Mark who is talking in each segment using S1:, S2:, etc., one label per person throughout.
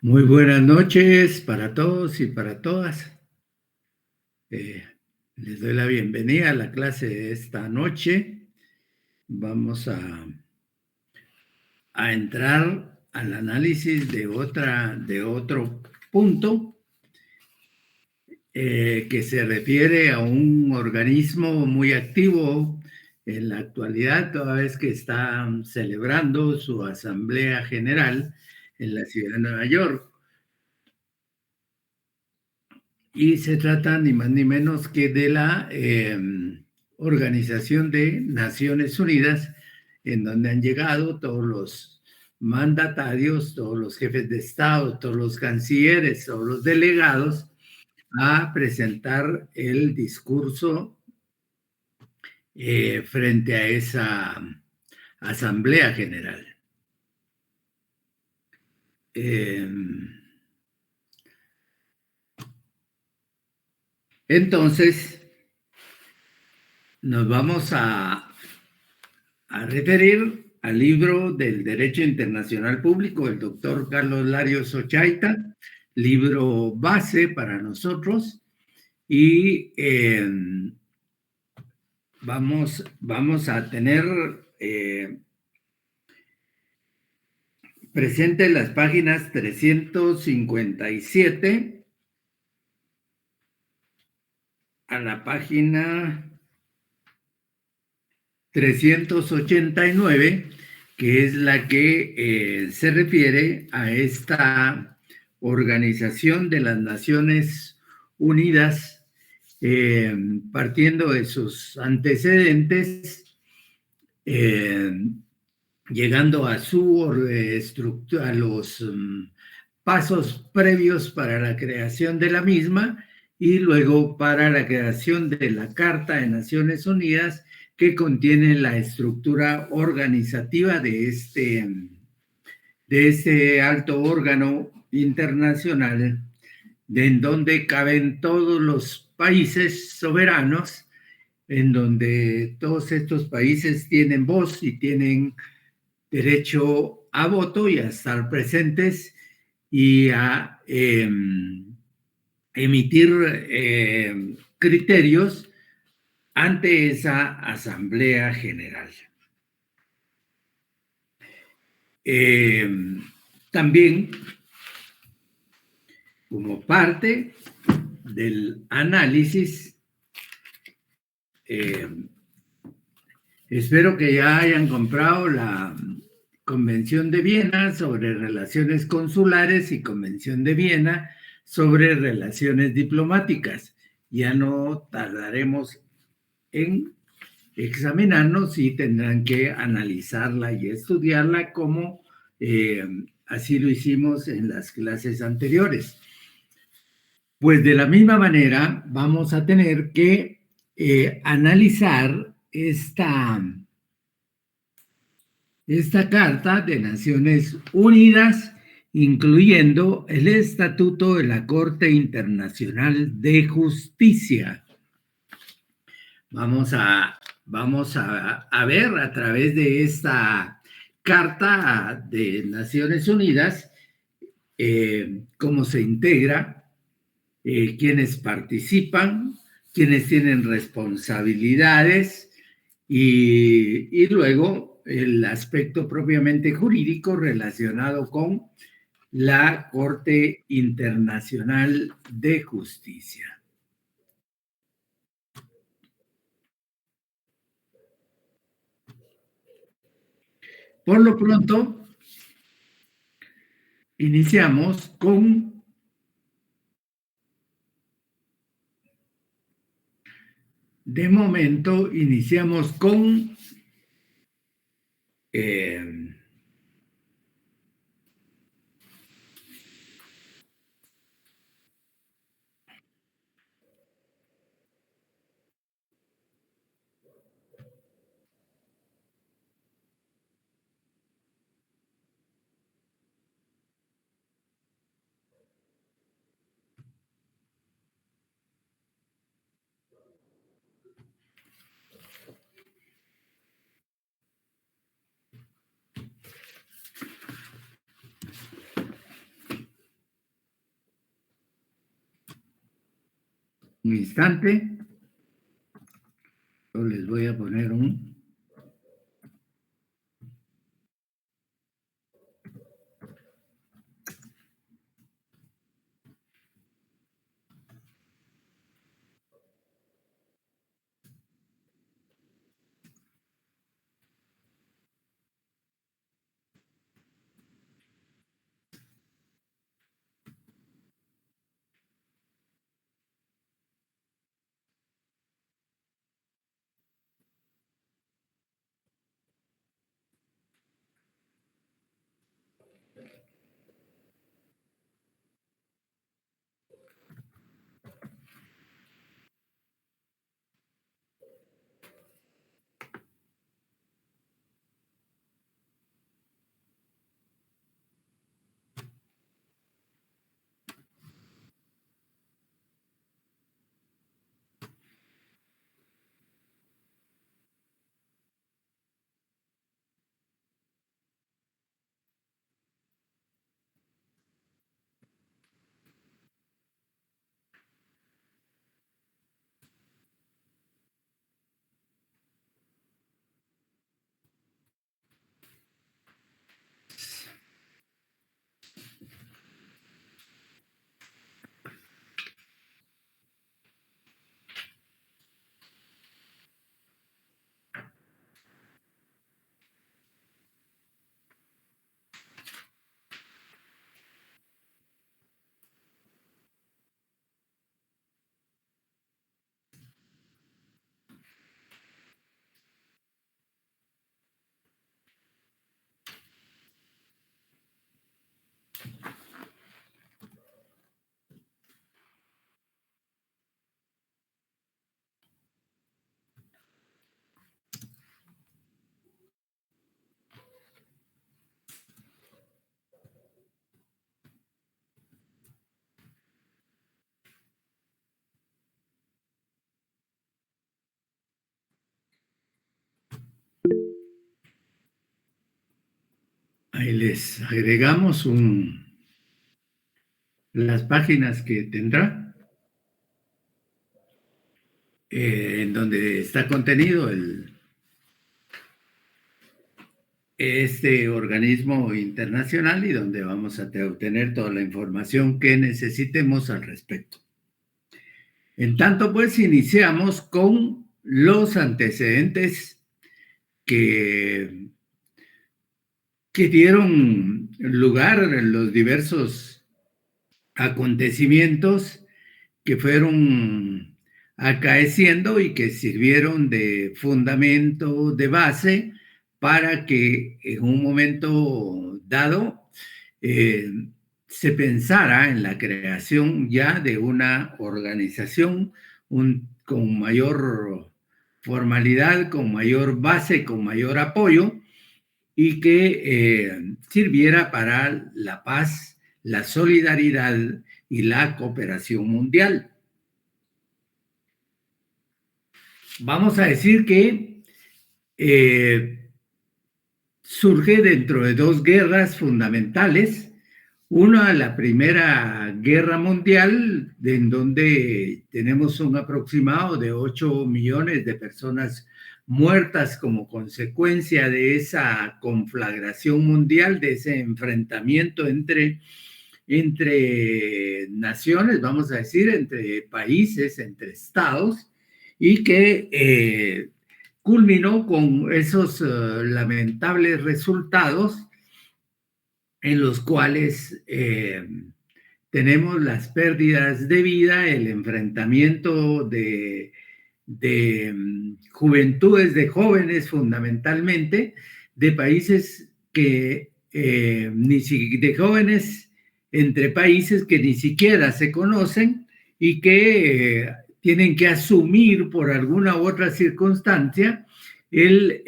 S1: Muy buenas noches para todos y para todas. Eh, Les doy la bienvenida a la clase de esta noche. Vamos a entrar al análisis de otro punto que se refiere a un organismo muy activo en la actualidad, toda vez que está celebrando su Asamblea General en la ciudad de Nueva York. Y se trata ni más ni menos que de la Organización de Naciones Unidas, en donde han llegado todos los mandatarios, todos los jefes de Estado, todos los cancilleres, todos los delegados a presentar el discurso frente a esa Asamblea General. Eh, entonces, nos vamos a referir al libro del Derecho Internacional Público del doctor Carlos Larios Ochaita, libro base para nosotros, y vamos a tener presentes las páginas 357 a la página 389, que es la que se refiere a esta Organización de las Naciones Unidas, partiendo de sus antecedentes, llegando a su estructura, a los pasos previos para la creación de la misma y luego para la creación de la Carta de Naciones Unidas, que contiene la estructura organizativa de este alto órgano internacional, en donde caben todos los países soberanos, en donde todos estos países tienen voz y tienen derecho a voto y a estar presentes y a emitir criterios ante esa Asamblea General. También, como parte del análisis, espero que ya hayan comprado la Convención de Viena sobre relaciones consulares y Convención de Viena sobre relaciones diplomáticas. Ya no tardaremos en examinarnos y tendrán que analizarla y estudiarla como así lo hicimos en las clases anteriores. Pues de la misma manera vamos a tener que analizar esta Carta de Naciones Unidas, incluyendo el Estatuto de la Corte Internacional de Justicia. Vamos a ver a través de esta Carta de Naciones Unidas cómo se integra, quiénes participan, quiénes tienen responsabilidades y luego el aspecto propiamente jurídico relacionado con la Corte Internacional de Justicia. Por lo pronto, iniciamos con de momento, iniciamos con Un instante. Yo les voy a poner un... Ahí les agregamos las páginas que tendrá, en donde está contenido este organismo internacional y donde vamos a obtener toda la información que necesitemos al respecto. En tanto, pues iniciamos con los antecedentes que dieron lugar a los diversos acontecimientos que fueron acaeciendo y que sirvieron de fundamento, de base, para que en un momento dado se pensara en la creación ya de una organización con mayor formalidad, con mayor base, con mayor apoyo, y que sirviera para la paz, la solidaridad y la cooperación mundial. Vamos a decir que surge dentro de dos guerras fundamentales. Una, la Primera Guerra Mundial, en donde tenemos un aproximado de 8 millones de personas muertas como consecuencia de esa conflagración mundial, de ese enfrentamiento entre naciones, vamos a decir, entre países, entre estados, y que culminó con esos lamentables resultados en los cuales tenemos las pérdidas de vida, el enfrentamiento de juventudes, de jóvenes fundamentalmente, de países que, de jóvenes entre países que ni siquiera se conocen y que tienen que asumir por alguna u otra circunstancia el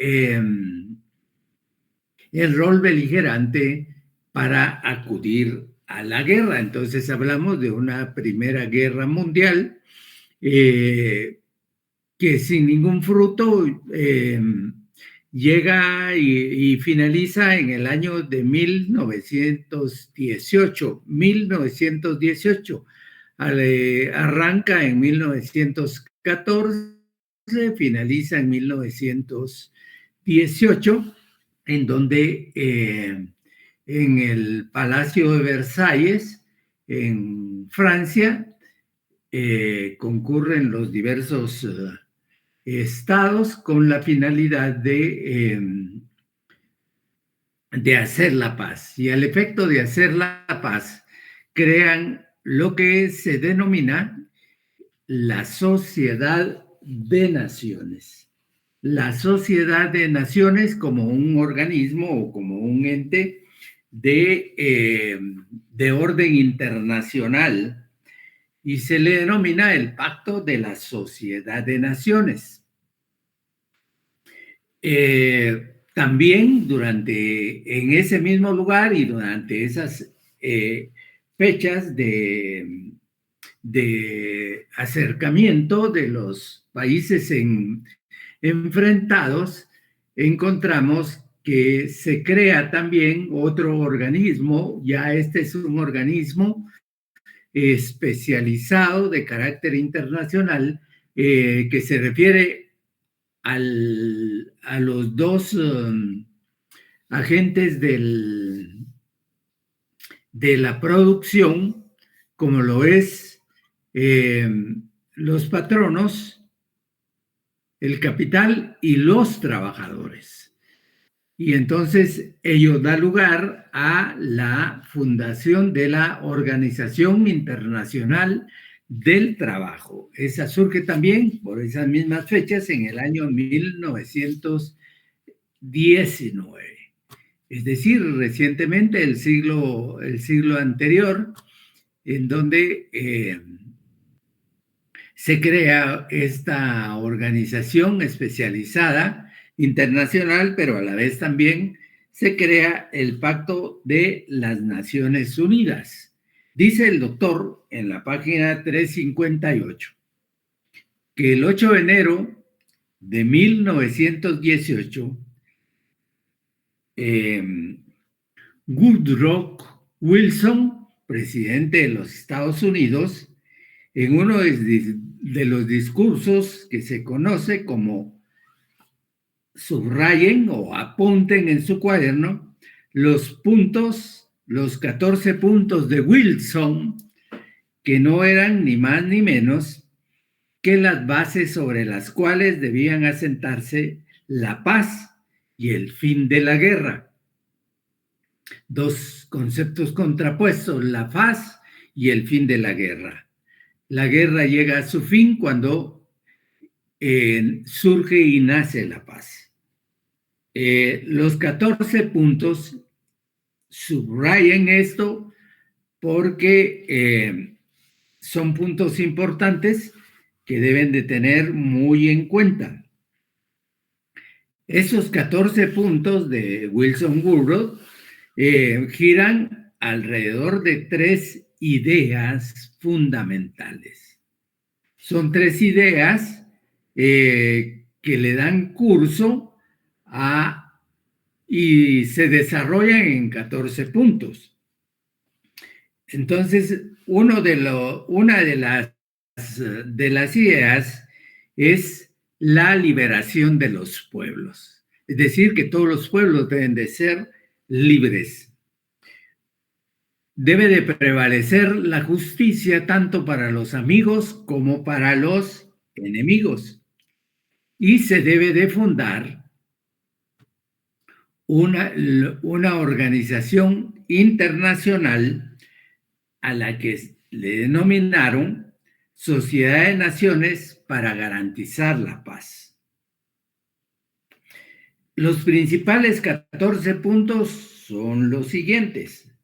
S1: rol beligerante para acudir a la guerra. Entonces hablamos de una Primera Guerra Mundial que sin ningún fruto llega y finaliza en el año de 1918. Arranca en 1914, finaliza en 1918, en donde en el Palacio de Versalles, en Francia, concurren los diversos estados con la finalidad de hacer la paz. Y al efecto de hacer la paz, crean lo que se denomina la Sociedad de Naciones. La Sociedad de Naciones como un organismo o como un ente de orden internacional, y se le denomina el Pacto de la Sociedad de Naciones. También en ese mismo lugar y durante esas fechas de acercamiento de los países enfrentados, encontramos que se crea también otro organismo. Ya este es un organismo especializado de carácter internacional, que se refiere a los dos agentes de la producción, como lo es los patronos, el capital y los trabajadores. Y entonces ello da lugar a la fundación de la Organización Internacional del Trabajo. Esa surge también por esas mismas fechas en el año 1919. Es decir, recientemente, el siglo anterior, en donde se crea esta organización especializada internacional, pero a la vez también se crea el Pacto de las Naciones Unidas. Dice el doctor en la página 358 que el 8 de enero de 1918, Woodrow Wilson, presidente de los Estados Unidos, en uno de los discursos que se conoce como subrayen o apunten en su cuaderno los puntos, los 14 puntos de Wilson, que no eran ni más ni menos que las bases sobre las cuales debían asentarse la paz y el fin de la guerra. Dos conceptos contrapuestos, la paz y el fin de la guerra. La guerra llega a su fin cuando surge y nace la paz. Los 14 puntos subrayen esto porque son puntos importantes que deben de tener muy en cuenta. Esos 14 puntos de Wilson Woodrow giran alrededor de 3 ideas fundamentales. Son 3 ideas que le dan curso y se desarrollan en 14 puntos. Entonces, una de las ideas es la liberación de los pueblos. Es decir, que todos los pueblos deben de ser libres. Debe de prevalecer la justicia tanto para los amigos como para los enemigos. Y se debe de fundar una organización internacional a la que le denominaron Sociedad de Naciones para garantizar la paz. Los principales 14 puntos son los siguientes.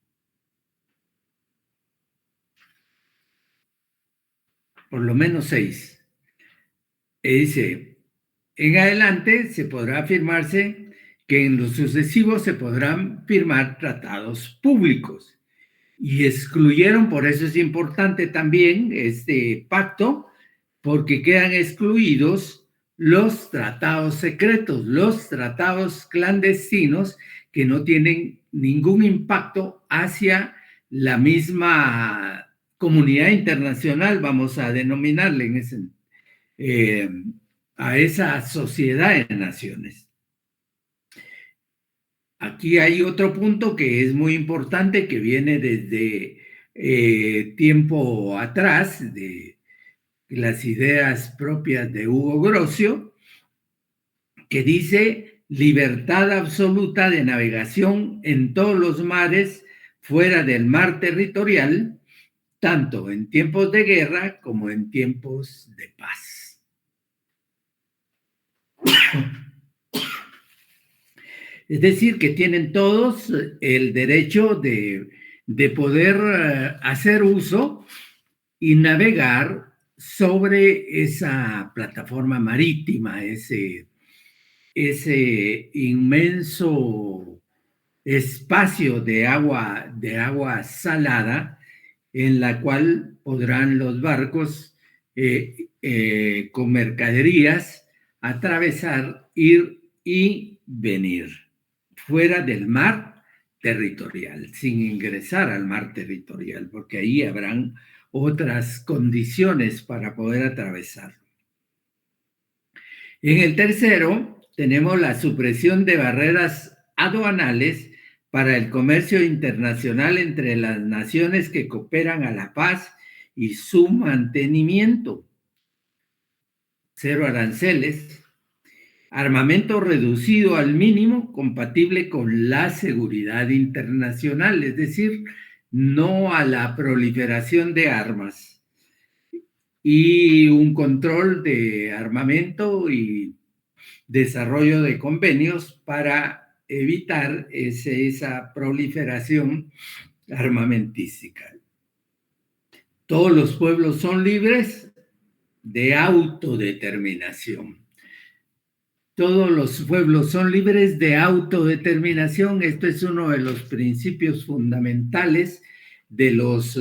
S1: Por lo menos 6. Dice, en adelante se podrá afirmarse que en lo sucesivo se podrán firmar tratados públicos. Y excluyeron, por eso es importante también este pacto, porque quedan excluidos los tratados secretos, los tratados clandestinos que no tienen ningún impacto hacia la misma comunidad internacional, vamos a denominarle a esa sociedad de naciones. Aquí hay otro punto que es muy importante, que viene desde tiempo atrás, de las ideas propias de Hugo Grocio, que dice libertad absoluta de navegación en todos los mares fuera del mar territorial, tanto en tiempos de guerra como en tiempos de paz. Es decir, que tienen todos el derecho de poder hacer uso y navegar sobre esa plataforma marítima, ese inmenso espacio de agua salada, en la cual podrán los barcos con mercaderías atravesar, ir y venir fuera del mar territorial, sin ingresar al mar territorial, porque ahí habrán otras condiciones para poder atravesarlo. En el tercero, tenemos la supresión de barreras aduanales para el comercio internacional entre las naciones que cooperan a la paz y su mantenimiento. Cero aranceles. Armamento reducido al mínimo compatible con la seguridad internacional, es decir, no a la proliferación de armas, y un control de armamento y desarrollo de convenios para evitar esa proliferación armamentística. Todos los pueblos son libres de autodeterminación. Todos los pueblos son libres de autodeterminación. Esto es uno de los principios fundamentales de los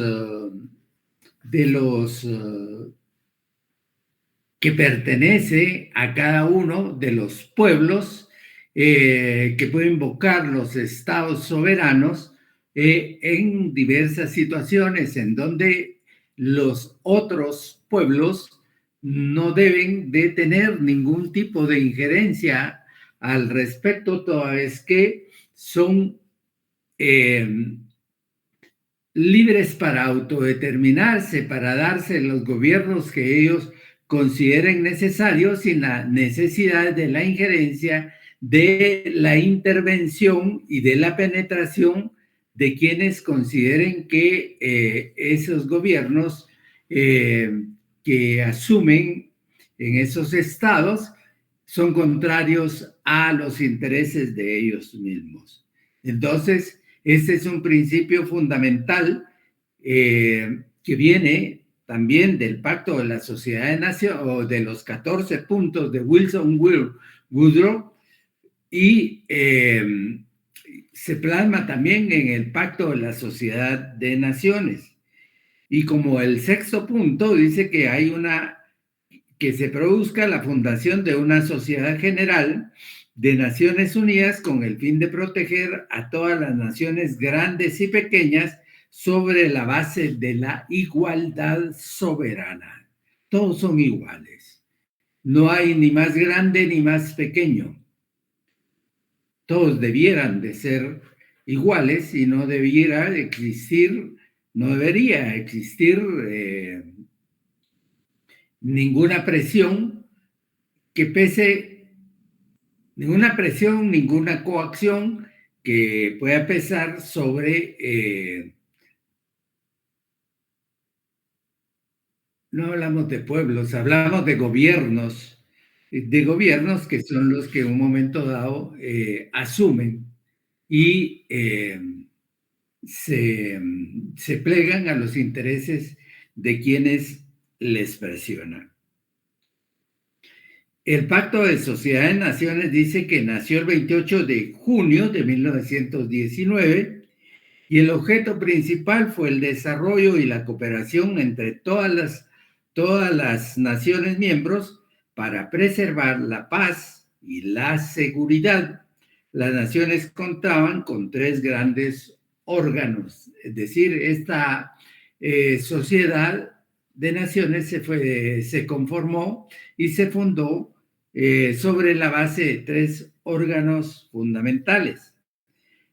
S1: que pertenece a cada uno de los pueblos que puede invocar los estados soberanos en diversas situaciones en donde los otros pueblos no deben de tener ningún tipo de injerencia al respecto, toda vez que son libres para autodeterminarse, para darse los gobiernos que ellos consideren necesarios, sin la necesidad de la injerencia, de la intervención y de la penetración de quienes consideren que esos gobiernos que asumen en esos estados son contrarios a los intereses de ellos mismos. Entonces, este es un principio fundamental que viene también del Pacto de la Sociedad de Naciones, o de los 14 puntos de Wilson Woodrow, y se plasma también en el Pacto de la Sociedad de Naciones. Y como el sexto punto dice que se produzca la fundación de una sociedad general de Naciones Unidas con el fin de proteger a todas las naciones grandes y pequeñas sobre la base de la igualdad soberana. Todos son iguales. No hay ni más grande ni más pequeño. Todos debieran de ser iguales y no debería existir ninguna presión que pese, ninguna coacción que pueda pesar sobre, no hablamos de pueblos, hablamos de gobiernos que son los que en un momento dado asumen y se plegan a los intereses de quienes les presionan. El Pacto de Sociedad de Naciones dice que nació el 28 de junio de 1919 y el objeto principal fue el desarrollo y la cooperación entre todas las naciones miembros para preservar la paz y la seguridad. Las naciones contaban con 3 grandes órganos, es decir, Sociedad de Naciones se conformó y se fundó sobre la base de 3 órganos fundamentales.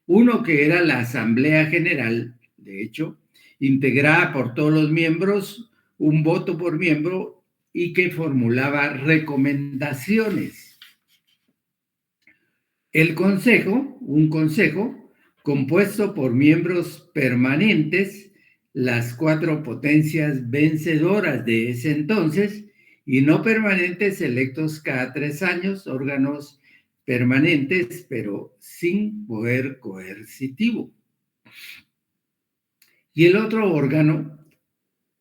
S1: Uno que era la Asamblea General, de hecho, integrada por todos los miembros, un voto por miembro, y que formulaba recomendaciones. El Consejo, un consejo compuesto por miembros permanentes, las 4 potencias vencedoras de ese entonces, y no permanentes electos cada 3 años, órganos permanentes, pero sin poder coercitivo. Y el otro órgano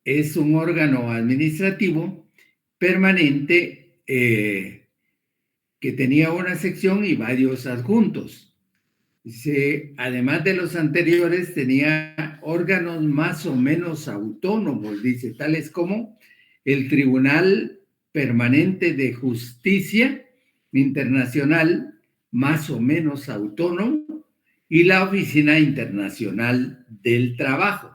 S1: es un órgano administrativo permanente que tenía una sección y varios adjuntos. Además de los anteriores, tenía órganos más o menos autónomos, dice, tales como el Tribunal Permanente de Justicia Internacional, más o menos autónomo, y la Oficina Internacional del Trabajo.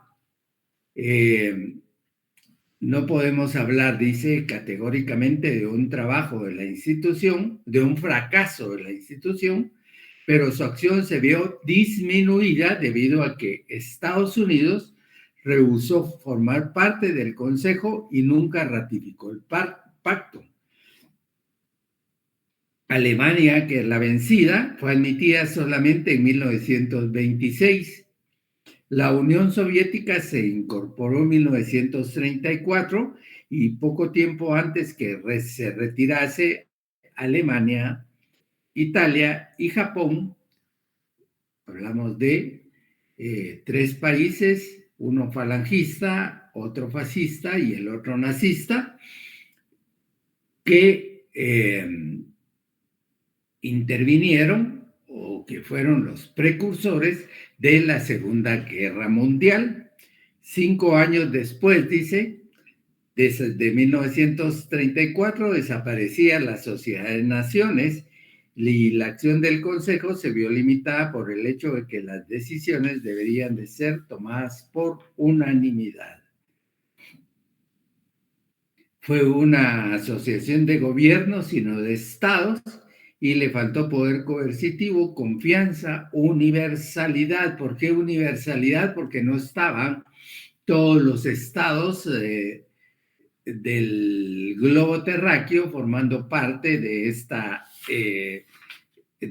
S1: No podemos hablar, dice, categóricamente de un trabajo de la institución, de un fracaso de la institución, pero su acción se vio disminuida debido a que Estados Unidos rehusó formar parte del Consejo y nunca ratificó el pacto. Alemania, que es la vencida, fue admitida solamente en 1926. La Unión Soviética se incorporó en 1934 y poco tiempo antes que se retirase Alemania, Italia y Japón. Hablamos de 3 países, uno falangista, otro fascista y el otro nazista, que intervinieron o que fueron los precursores de la Segunda Guerra Mundial. 5 años después, dice, desde 1934 desaparecía la Sociedad de Naciones y la acción del Consejo se vio limitada por el hecho de que las decisiones deberían de ser tomadas por unanimidad. Fue una asociación de gobiernos y no de estados, y le faltó poder coercitivo, confianza, universalidad. ¿Por qué universalidad? Porque no estaban todos los estados del globo terráqueo formando parte de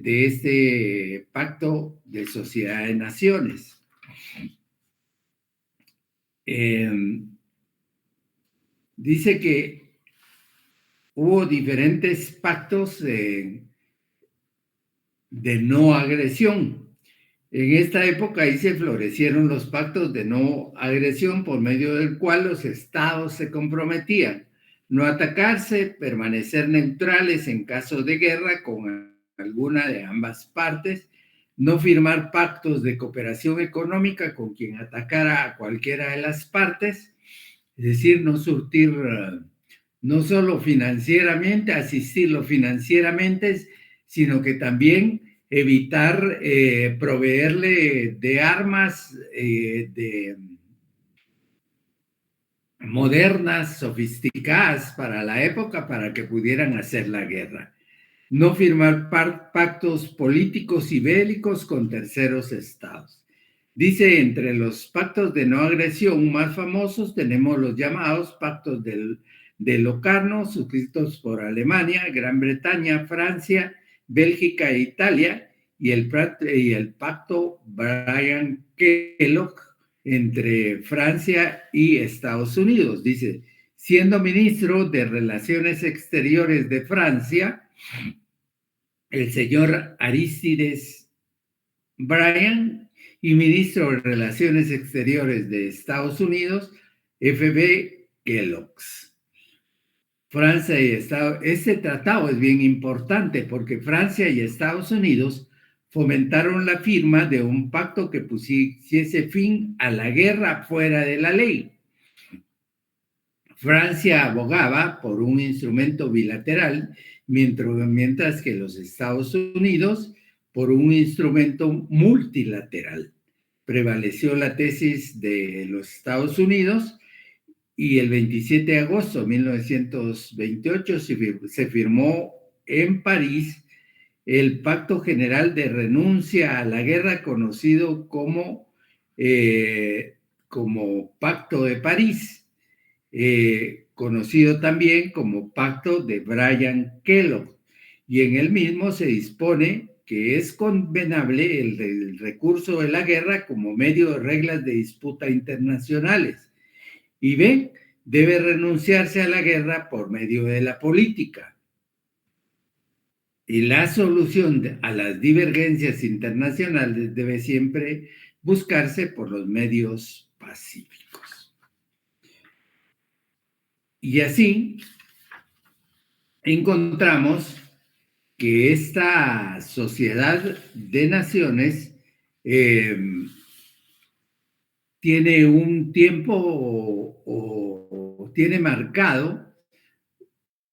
S1: este pacto de sociedad de naciones. Dice que hubo diferentes pactos de no agresión. En esta época ahí se florecieron los pactos de no agresión, por medio del cual los estados se comprometían no atacarse, permanecer neutrales en caso de guerra con alguna de ambas partes, no firmar pactos de cooperación económica con quien atacara a cualquiera de las partes, es decir, no surtir, no solo financieramente, asistirlo financieramente, sino que también evitar proveerle de armas modernas, sofisticadas para la época, para que pudieran hacer la guerra. No firmar pactos políticos y bélicos con terceros estados. Dice, entre los pactos de no agresión más famosos tenemos los llamados pactos de Locarno, suscritos por Alemania, Gran Bretaña, Francia, Bélgica e Italia, y el pacto Bryan-Kellogg entre Francia y Estados Unidos. Dice, siendo ministro de Relaciones Exteriores de Francia, el señor Aristides Bryan, y ministro de Relaciones Exteriores de Estados Unidos, F.B. Kellogg. Francia y Estados Unidos. Este tratado es bien importante porque Francia y Estados Unidos fomentaron la firma de un pacto que pusiese fin a la guerra fuera de la ley. Francia abogaba por un instrumento bilateral, mientras que los Estados Unidos por un instrumento multilateral. prevaleció la tesis de los Estados Unidos y el 27 de agosto de 1928 se firmó en París el Pacto General de Renuncia a la Guerra, conocido como Pacto de París, conocido también como Pacto de Bryan-Kellogg, y en él mismo se dispone que es convenable el recurso de la guerra como medio de reglas de disputa internacionales. Y B, debe renunciarse a la guerra por medio de la política. Y la solución a las divergencias internacionales debe siempre buscarse por los medios pacíficos. Y así encontramos que esta sociedad de naciones tiene un tiempo o tiene marcado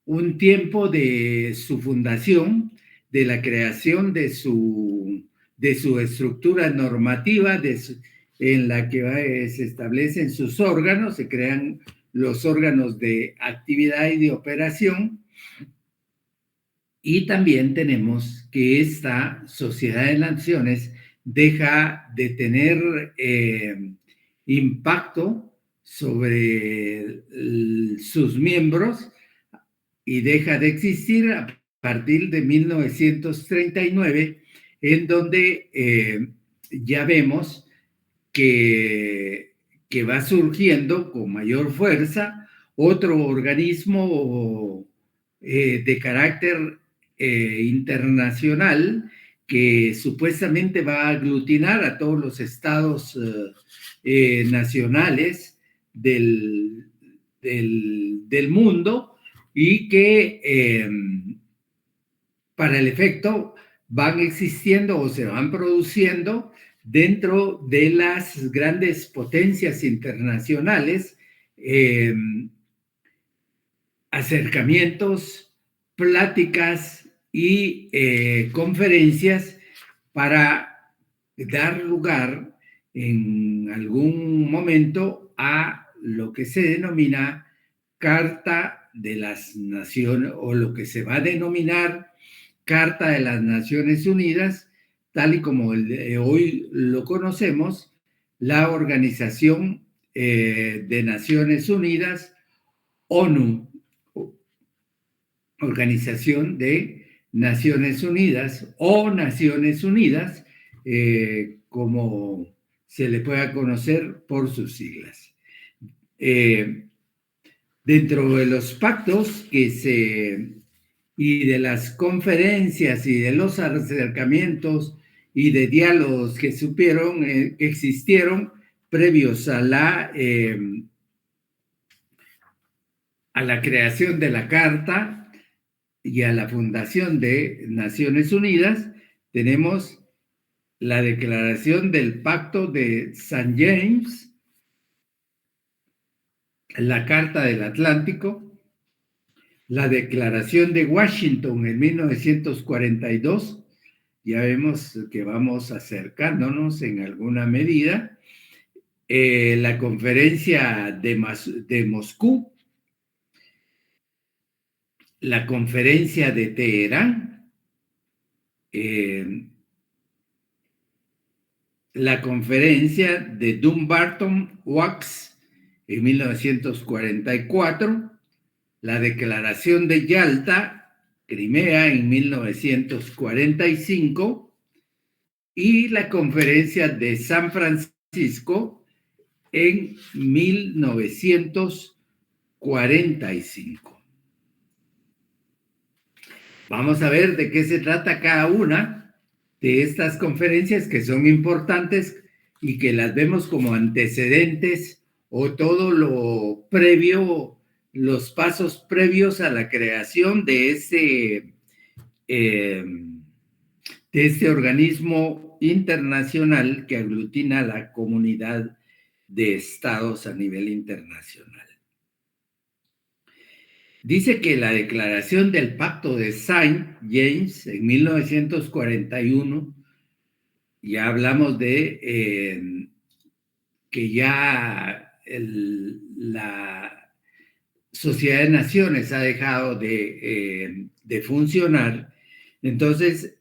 S1: un tiempo de su fundación, de la creación de su estructura normativa, en la que se establecen sus órganos, se crean los órganos de actividad y de operación. Y también tenemos que esta sociedad de naciones deja de tener impacto sobre sus miembros y deja de existir a partir de 1939, en donde ya vemos que va surgiendo con mayor fuerza otro organismo de carácter internacional que supuestamente va a aglutinar a todos los estados nacionales del mundo y que para el efecto van existiendo o se van produciendo dentro de las grandes potencias internacionales acercamientos, pláticas y conferencias para dar lugar en algún momento a lo que se denomina Carta de las Naciones, o lo que se va a denominar Carta de las Naciones Unidas, tal y como hoy lo conocemos, la Organización de Naciones Unidas, ONU, Organización de Naciones Unidas o Naciones Unidas, como se le pueda conocer por sus siglas. Dentro de los pactos y de las conferencias y de los acercamientos y de diálogos que que existieron previos a la creación de la Carta y a la fundación de Naciones Unidas, tenemos la Declaración del Pacto de San James, la Carta del Atlántico, la Declaración de Washington en 1942, ya vemos que vamos acercándonos en alguna medida, la Conferencia de Moscú, la Conferencia de Teherán, la Conferencia de Dumbarton-Oaks en 1944, la Declaración de Yalta, Crimea en 1945 y la Conferencia de San Francisco en 1945. Vamos a ver de qué se trata cada una de estas conferencias, que son importantes y que las vemos como antecedentes o todo lo previo, los pasos previos a la creación de este organismo internacional que aglutina a la comunidad de estados a nivel internacional. Dice que la declaración del Pacto de Saint James en 1941, ya hablamos de que ya la Sociedad de Naciones ha dejado de funcionar. Entonces,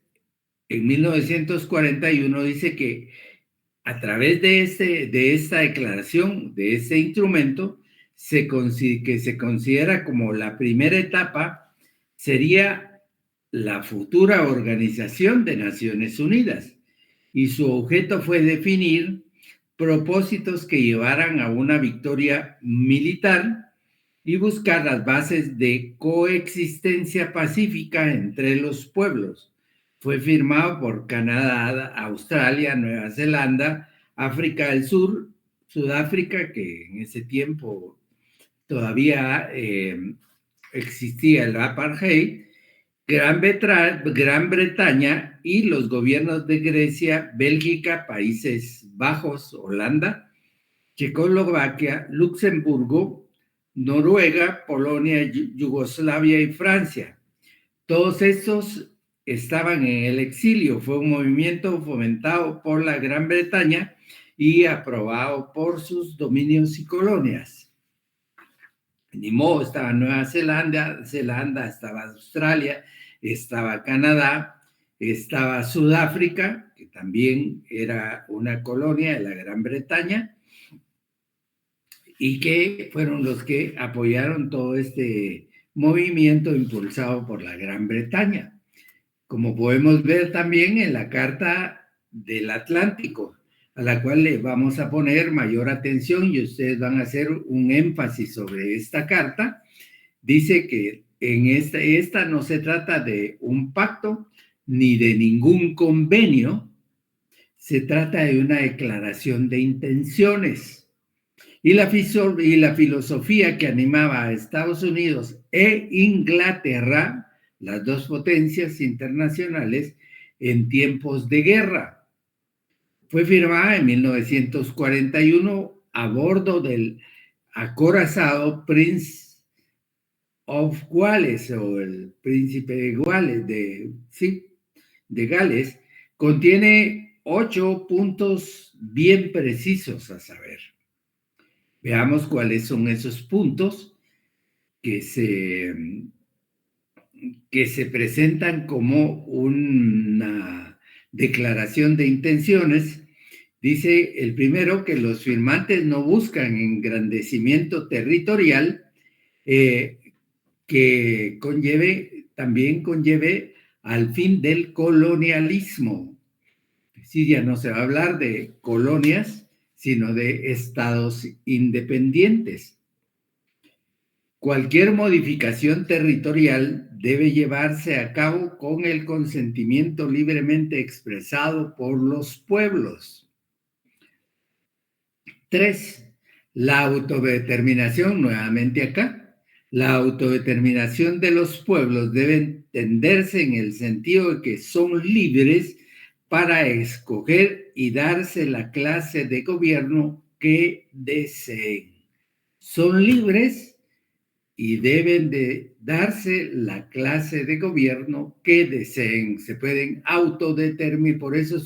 S1: en 1941 dice que a través de esta declaración, de este instrumento, que se considera como la primera etapa, sería la futura Organización de Naciones Unidas. Y su objeto fue definir propósitos que llevaran a una victoria militar y buscar las bases de coexistencia pacífica entre los pueblos. Fue firmado por Canadá, Australia, Nueva Zelanda, África del Sur, Sudáfrica, que en ese tiempo todavía existía el apartheid, Gran Bretaña y los gobiernos de Grecia, Bélgica, Países Bajos, Holanda, Checoslovaquia, Luxemburgo, Noruega, Polonia, Yugoslavia y Francia. Todos estos estaban en el exilio. Fue un movimiento fomentado por la Gran Bretaña y aprobado por sus dominios y colonias. Ni modo, estaba Nueva Zelanda, estaba Australia, estaba Canadá, estaba Sudáfrica, que también era una colonia de la Gran Bretaña, y que fueron los que apoyaron todo este movimiento impulsado por la Gran Bretaña, como podemos ver también en la Carta del Atlántico, a la cual le vamos a poner mayor atención y ustedes van a hacer un énfasis sobre esta carta. Dice que en esta no se trata de un pacto ni de ningún convenio, se trata de una declaración de intenciones. Y la filosofía que animaba a Estados Unidos e Inglaterra, las dos potencias internacionales, en tiempos de guerra. Fue firmada en 1941 a bordo del acorazado Prince of Wales, o el Príncipe de Gales, de Gales. Contiene 8 puntos bien precisos a saber. Veamos cuáles son esos puntos que se presentan como una declaración de intenciones. Dice el primero que los firmantes no buscan engrandecimiento territorial, que también conlleve al fin del colonialismo. Es decir, ya no se va a hablar de colonias, sino de estados independientes. Cualquier modificación territorial debe llevarse a cabo con el consentimiento libremente expresado por los pueblos. 3. La autodeterminación, nuevamente acá, la autodeterminación de los pueblos debe entenderse en el sentido de que son libres para escoger y darse la clase de gobierno que deseen. Son libres y deben de darse la clase de gobierno que deseen. Se pueden autodeterminar, por eso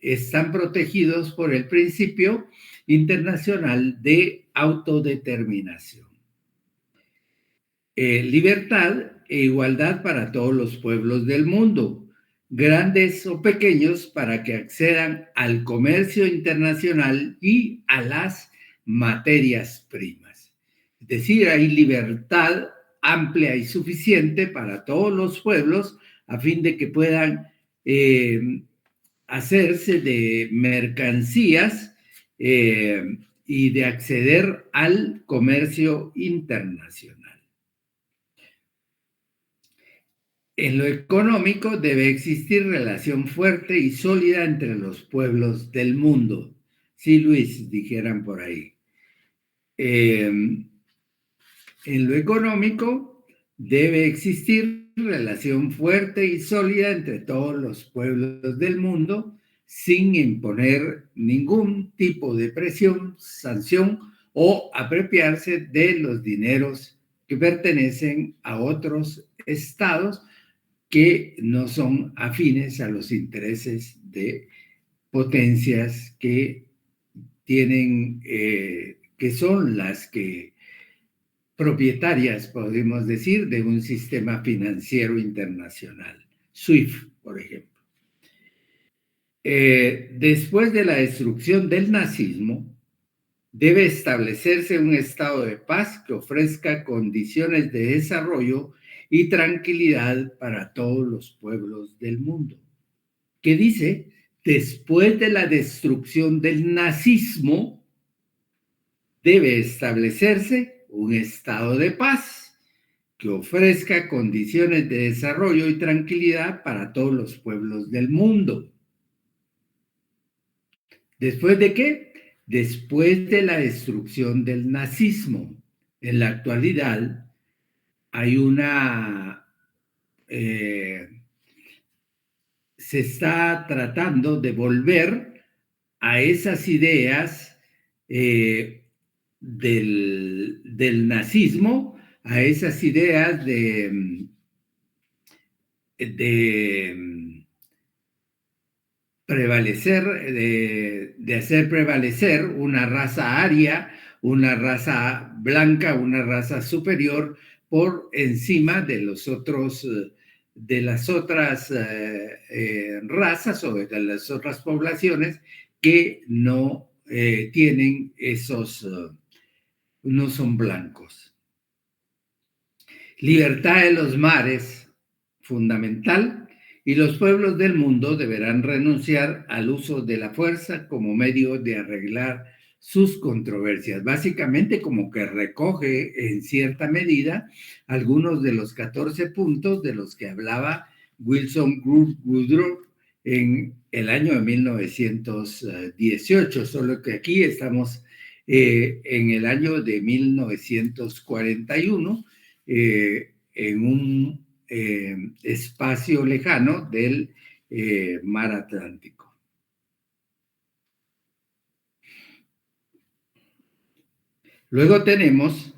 S1: están protegidos por el principio internacional de autodeterminación. Libertad e igualdad para todos los pueblos del mundo, grandes o pequeños, para que accedan al comercio internacional y a las materias primas. Es decir, hay libertad amplia y suficiente para todos los pueblos a fin de que puedan hacerse de mercancías y de acceder al comercio internacional. En lo económico debe existir relación fuerte y sólida entre los pueblos del mundo. Sí, Luis, dijeran por ahí. En lo económico debe existir relación fuerte y sólida entre todos los pueblos del mundo, sin imponer ningún tipo de presión, sanción o apropiarse de los dineros que pertenecen a otros estados que no son afines a los intereses de potencias que tienen, que son las que propietarias, podemos decir, de un sistema financiero internacional, SWIFT, por ejemplo. Después de la destrucción del nazismo, debe establecerse un estado de paz que ofrezca condiciones de desarrollo y tranquilidad para todos los pueblos del mundo. ¿Qué dice? Después de la destrucción del nazismo, debe establecerse un estado de paz que ofrezca condiciones de desarrollo y tranquilidad para todos los pueblos del mundo. ¿Después de qué? Después de la destrucción del nazismo. En la actualidad hay se está tratando de volver a esas ideas del nazismo, a esas ideas de prevalecer, de hacer prevalecer una raza aria, una raza blanca, una raza superior por encima de los otros, de las otras razas o de las otras poblaciones que no tienen esos, no son blancos. Libertad de los mares, fundamental, y los pueblos del mundo deberán renunciar al uso de la fuerza como medio de arreglar sus controversias. Básicamente como que recoge en cierta medida algunos de los 14 puntos de los que hablaba Wilson Woodruff en el año de 1918, solo que aquí estamos en el año de 1941, en un espacio lejano del mar Atlántico. Luego tenemos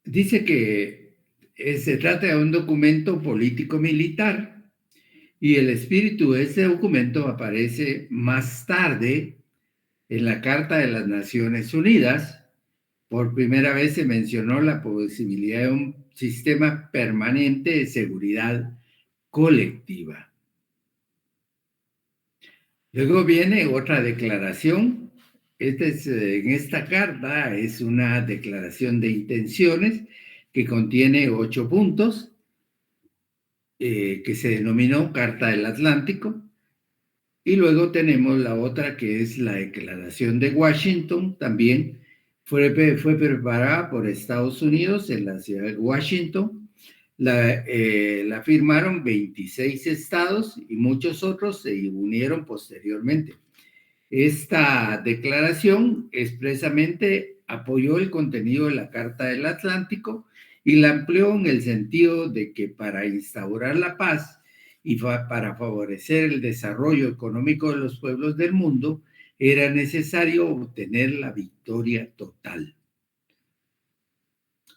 S1: dice que se trata de un documento político-militar y el espíritu de ese documento aparece más tarde en la Carta de las Naciones Unidas. Por primera vez se mencionó la posibilidad de un sistema permanente de seguridad colectiva. Luego viene otra declaración. En esta carta es una declaración de intenciones que contiene 8 puntos, que se denominó Carta del Atlántico. Y luego tenemos la otra que es la Declaración de Washington, también fue preparada por Estados Unidos en la ciudad de Washington. La firmaron 26 estados y muchos otros se unieron posteriormente. Esta declaración expresamente apoyó el contenido de la Carta del Atlántico y la amplió en el sentido de que para instaurar la paz y para favorecer el desarrollo económico de los pueblos del mundo, era necesario obtener la victoria total.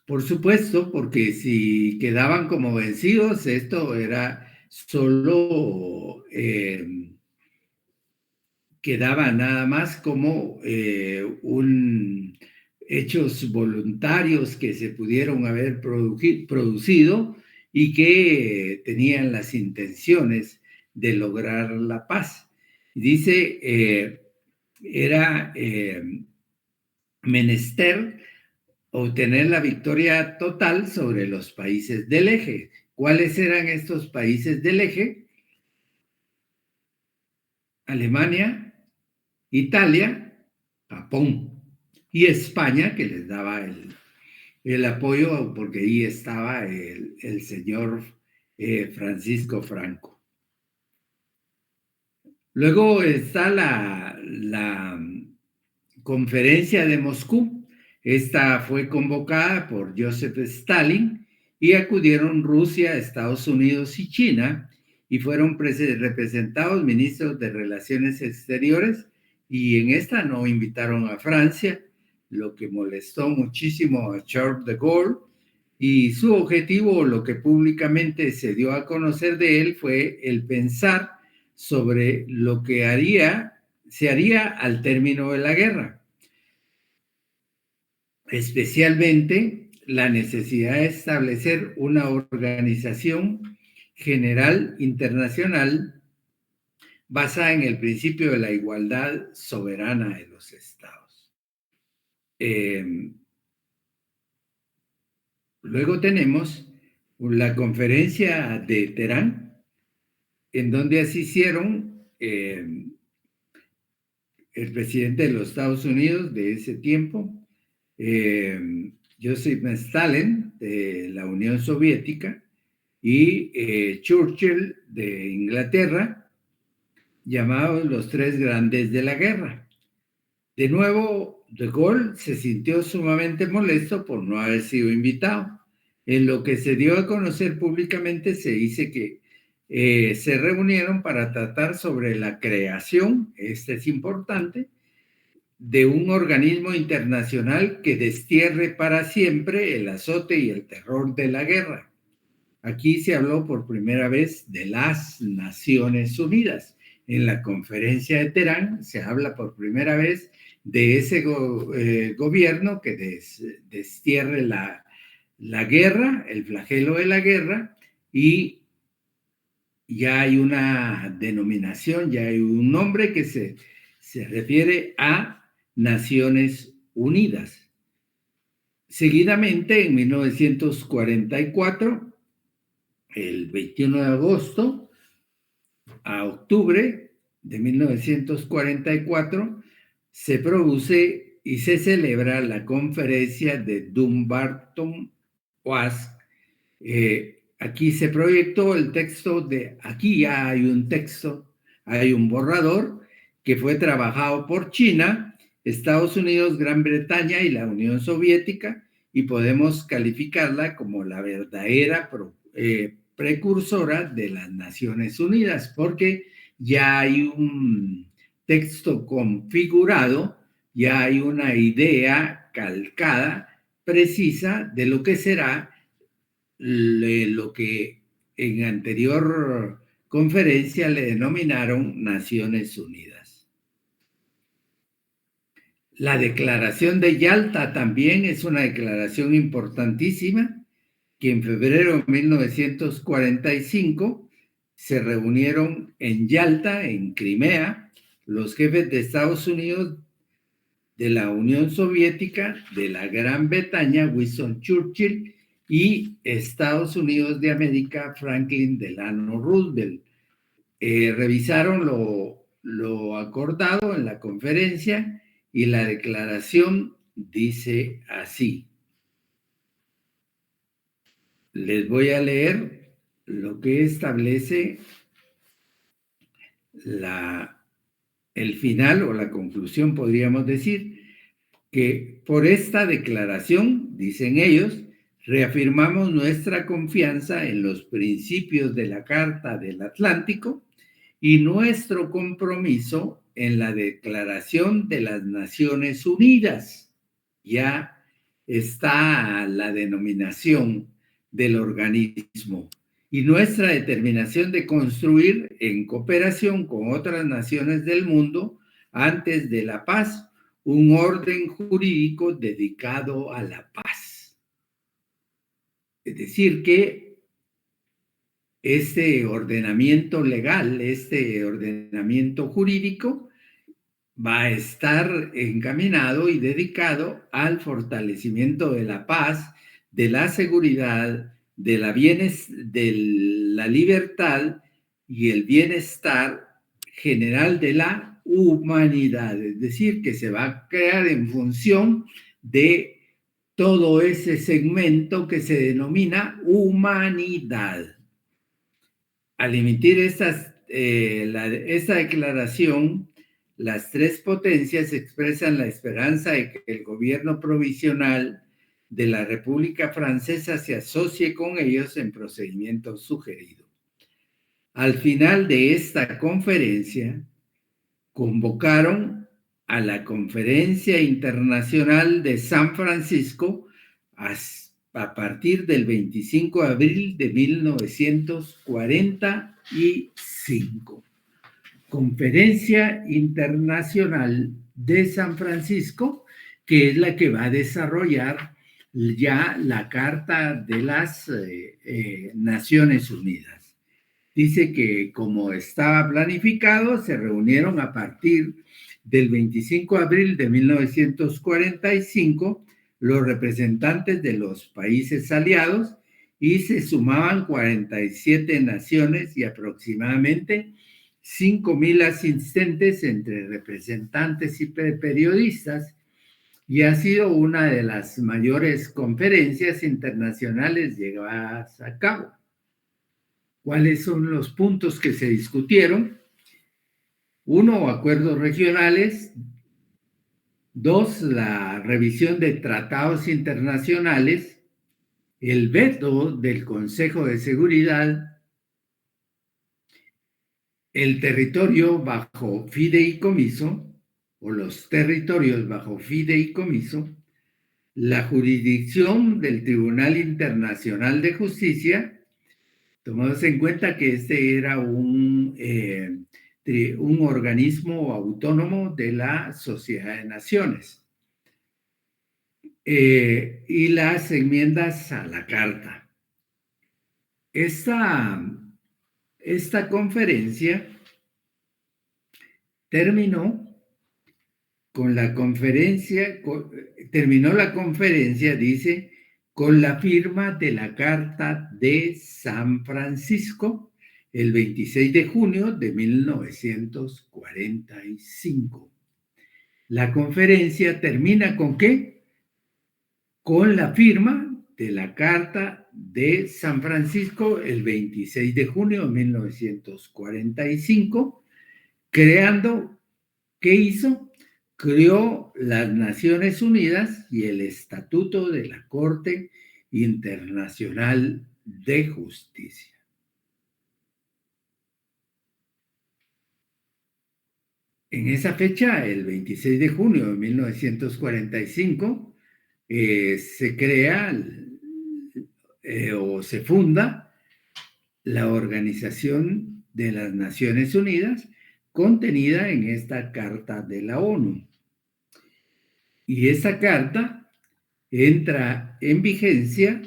S1: Por supuesto, porque si quedaban como vencidos, esto era solo, quedaba nada más como hechos voluntarios que se pudieron haber producido y que tenían las intenciones de lograr la paz. Dice, era menester obtener la victoria total sobre los países del eje. ¿Cuáles eran estos países del eje? Alemania, Italia, Japón y España, que les daba el apoyo porque ahí estaba el señor Francisco Franco. Luego está la conferencia de Moscú. Esta fue convocada por Joseph Stalin y acudieron Rusia, Estados Unidos y China y fueron representados ministros de Relaciones Exteriores, y en esta no invitaron a Francia, lo que molestó muchísimo a Charles de Gaulle, y su objetivo, o lo que públicamente se dio a conocer de él, fue el pensar sobre lo que se haría al término de la guerra, especialmente la necesidad de establecer una organización general internacional basada en el principio de la igualdad soberana de los estados. Luego tenemos la conferencia de Teherán, en donde asistieron el presidente de los Estados Unidos de ese tiempo, Joseph Stalin, de la Unión Soviética, y Churchill, de Inglaterra, llamados los tres grandes de la guerra. De nuevo, De Gaulle se sintió sumamente molesto por no haber sido invitado. En lo que se dio a conocer públicamente se dice que se reunieron para tratar sobre la creación, este es importante, de un organismo internacional que destierre para siempre el azote y el terror de la guerra. Aquí se habló por primera vez de las Naciones Unidas. En la conferencia de Teherán se habla por primera vez de ese gobierno que destierre la guerra, el flagelo de la guerra, y ya hay una denominación, ya hay un nombre que se refiere a Naciones Unidas. Seguidamente, en 1944, el 21 de agosto a octubre de 1944, se produce y se celebra la conferencia de Dumbarton Oas. Aquí se proyectó el texto aquí ya hay un texto, hay un borrador que fue trabajado por China, Estados Unidos, Gran Bretaña y la Unión Soviética, y podemos calificarla como la verdadera precursora de las Naciones Unidas, porque ya hay un texto configurado, ya hay una idea calcada, precisa de lo que será lo que en anterior conferencia le denominaron Naciones Unidas. La declaración de Yalta también es una declaración importantísima, que en febrero de 1945 se reunieron en Yalta, en Crimea, los jefes de Estados Unidos, de la Unión Soviética, de la Gran Bretaña, Winston Churchill, y Estados Unidos de América, Franklin Delano Roosevelt. Revisaron lo acordado en la conferencia y la declaración dice así. Les voy a leer lo que establece el final o la conclusión, podríamos decir, que por esta declaración, dicen ellos, reafirmamos nuestra confianza en los principios de la Carta del Atlántico y nuestro compromiso en la Declaración de las Naciones Unidas. Ya está la denominación del organismo y nuestra determinación de construir en cooperación con otras naciones del mundo antes de la paz un orden jurídico dedicado a la paz. Es decir, que este ordenamiento legal, este ordenamiento jurídico va a estar encaminado y dedicado al fortalecimiento de la paz, de la seguridad, de la libertad y el bienestar general de la humanidad. Es decir, que se va a crear en función de todo ese segmento que se denomina humanidad. Al emitir esta declaración, las tres potencias expresan la esperanza de que el gobierno provisional de la República Francesa se asocie con ellos en procedimiento sugerido. Al final de esta conferencia, convocaron a la Conferencia Internacional de San Francisco a partir del 25 de abril de 1945. Conferencia Internacional de San Francisco, que es la que va a desarrollar ya la Carta de las Naciones Unidas. Dice que como estaba planificado, se reunieron a partir del 25 de abril de 1945 los representantes de los países aliados y se sumaban 47 naciones y aproximadamente 5,000 asistentes entre representantes y periodistas, y ha sido una de las mayores conferencias internacionales llevadas a cabo. ¿Cuáles son los puntos que se discutieron? 1, acuerdos regionales. 2, la revisión de tratados internacionales. El veto del Consejo de Seguridad. El territorio bajo fideicomiso, o los territorios bajo fideicomiso. La jurisdicción del Tribunal Internacional de Justicia, tomamos en cuenta que este era un organismo autónomo de la Sociedad de Naciones, y las enmiendas a la Carta. Esta conferencia terminó la conferencia, dice, con la firma de la Carta de San Francisco el 26 de junio de 1945. La conferencia termina ¿con qué? Con la firma de la Carta de San Francisco el 26 de junio de 1945, creando, ¿qué hizo? Creó las Naciones Unidas y el Estatuto de la Corte Internacional de Justicia. En esa fecha, el 26 de junio de 1945, se crea o se funda la Organización de las Naciones Unidas, contenida en esta Carta de la ONU. Y esa carta entra en vigencia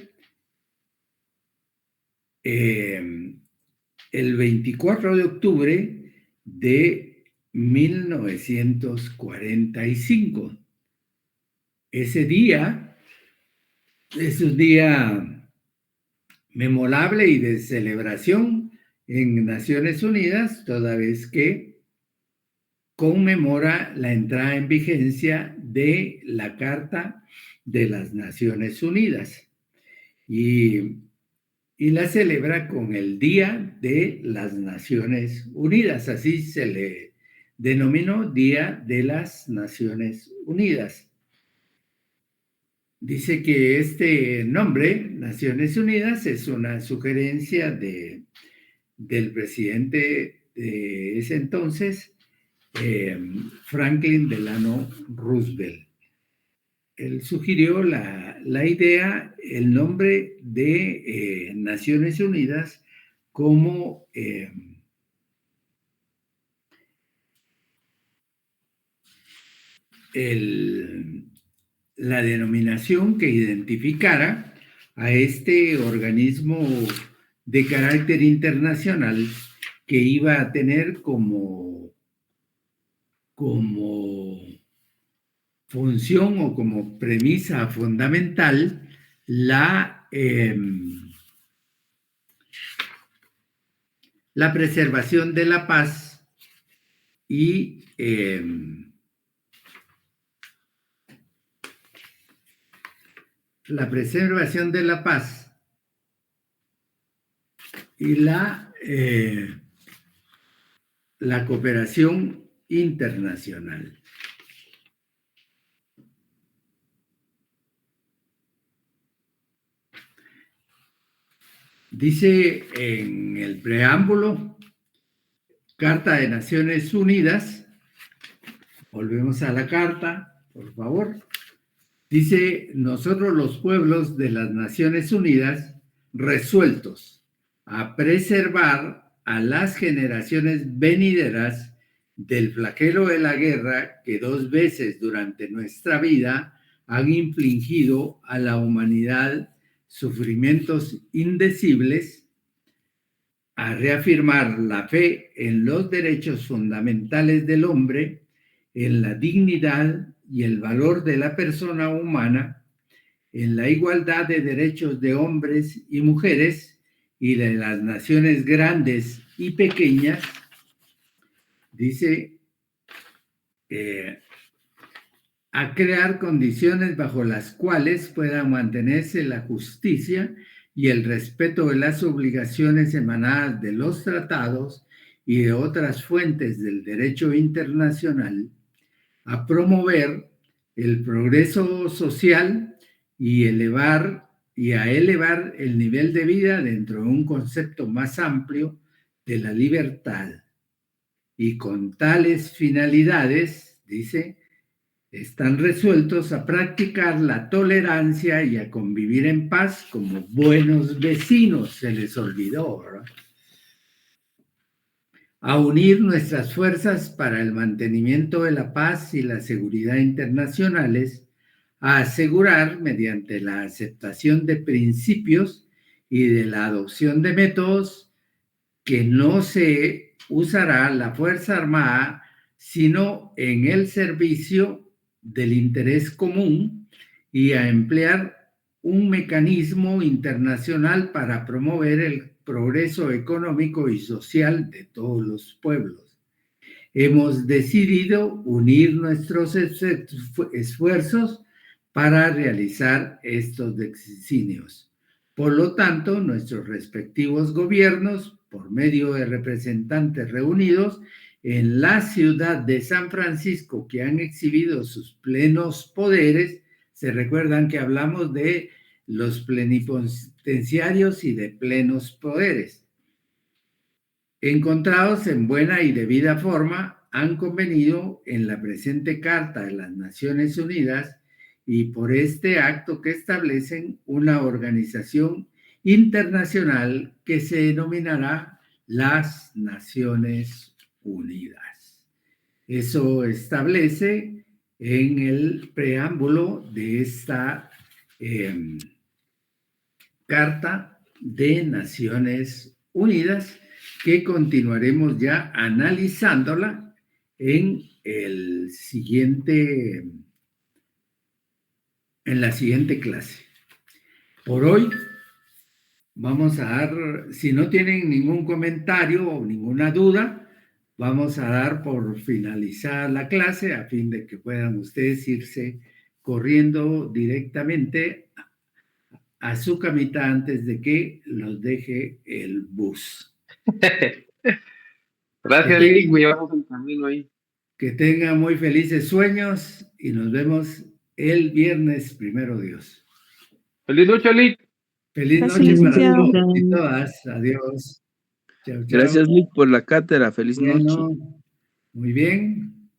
S1: el 24 de octubre de 1945. Ese día es un día memorable y de celebración en Naciones Unidas, toda vez que conmemora la entrada en vigencia de la Carta de las Naciones Unidas y la celebra con el Día de las Naciones Unidas. Así se le denominó Día de las Naciones Unidas. Dice que este nombre, Naciones Unidas, es una sugerencia del presidente de ese entonces, Franklin Delano Roosevelt. Él sugirió la idea, el nombre de Naciones Unidas como la denominación que identificara a este organismo de carácter internacional que iba a tener como función o como premisa fundamental la preservación de la paz y la preservación de la paz y la cooperación internacional. Dice en el preámbulo, Carta de Naciones Unidas, volvemos a la carta, por favor. Dice, nosotros los pueblos de las Naciones Unidas, resueltos a preservar a las generaciones venideras del flagelo de la guerra que 2 veces durante nuestra vida han infligido a la humanidad sufrimientos indecibles, a reafirmar la fe en los derechos fundamentales del hombre, en la dignidad y el valor de la persona humana, en la igualdad de derechos de hombres y mujeres y de las naciones grandes y pequeñas, dice, a crear condiciones bajo las cuales pueda mantenerse la justicia y el respeto de las obligaciones emanadas de los tratados y de otras fuentes del derecho internacional, a promover el progreso social y a elevar el nivel de vida dentro de un concepto más amplio de la libertad. Y con tales finalidades, dice, están resueltos a practicar la tolerancia y a convivir en paz como buenos vecinos. Se les olvidó, ¿verdad? A unir nuestras fuerzas para el mantenimiento de la paz y la seguridad internacionales, a asegurar, mediante la aceptación de principios y de la adopción de métodos, que no se usará la Fuerza Armada, sino en el servicio del interés común, y a emplear un mecanismo internacional para promover el progreso económico y social de todos los pueblos. Hemos decidido unir nuestros esfuerzos para realizar estos designios. Por lo tanto, nuestros respectivos gobiernos, por medio de representantes reunidos en la ciudad de San Francisco, que han exhibido sus plenos poderes, se recuerdan que hablamos de los plenipotenciarios y de plenos poderes, encontrados en buena y debida forma, han convenido en la presente Carta de las Naciones Unidas y por este acto que establecen una organización internacional que se denominará las Naciones Unidas. Eso establece en el preámbulo de esta Carta de Naciones Unidas, que continuaremos ya analizándola en la siguiente clase. Por hoy vamos a dar, si no tienen ningún comentario o ninguna duda, vamos a dar por finalizada la clase a fin de que puedan ustedes irse corriendo directamente a su camita antes de que los deje el bus.
S2: Gracias, Lick, me llevamos el camino ahí.
S1: Que tengan muy felices sueños y nos vemos el viernes, primero Dios.
S2: ¡Feliz noche, Lick!
S1: Feliz noche para todos y todas. Adiós. Chao, chao.
S3: Gracias, Lick, por la cátedra. Feliz noche.
S1: Muy bien.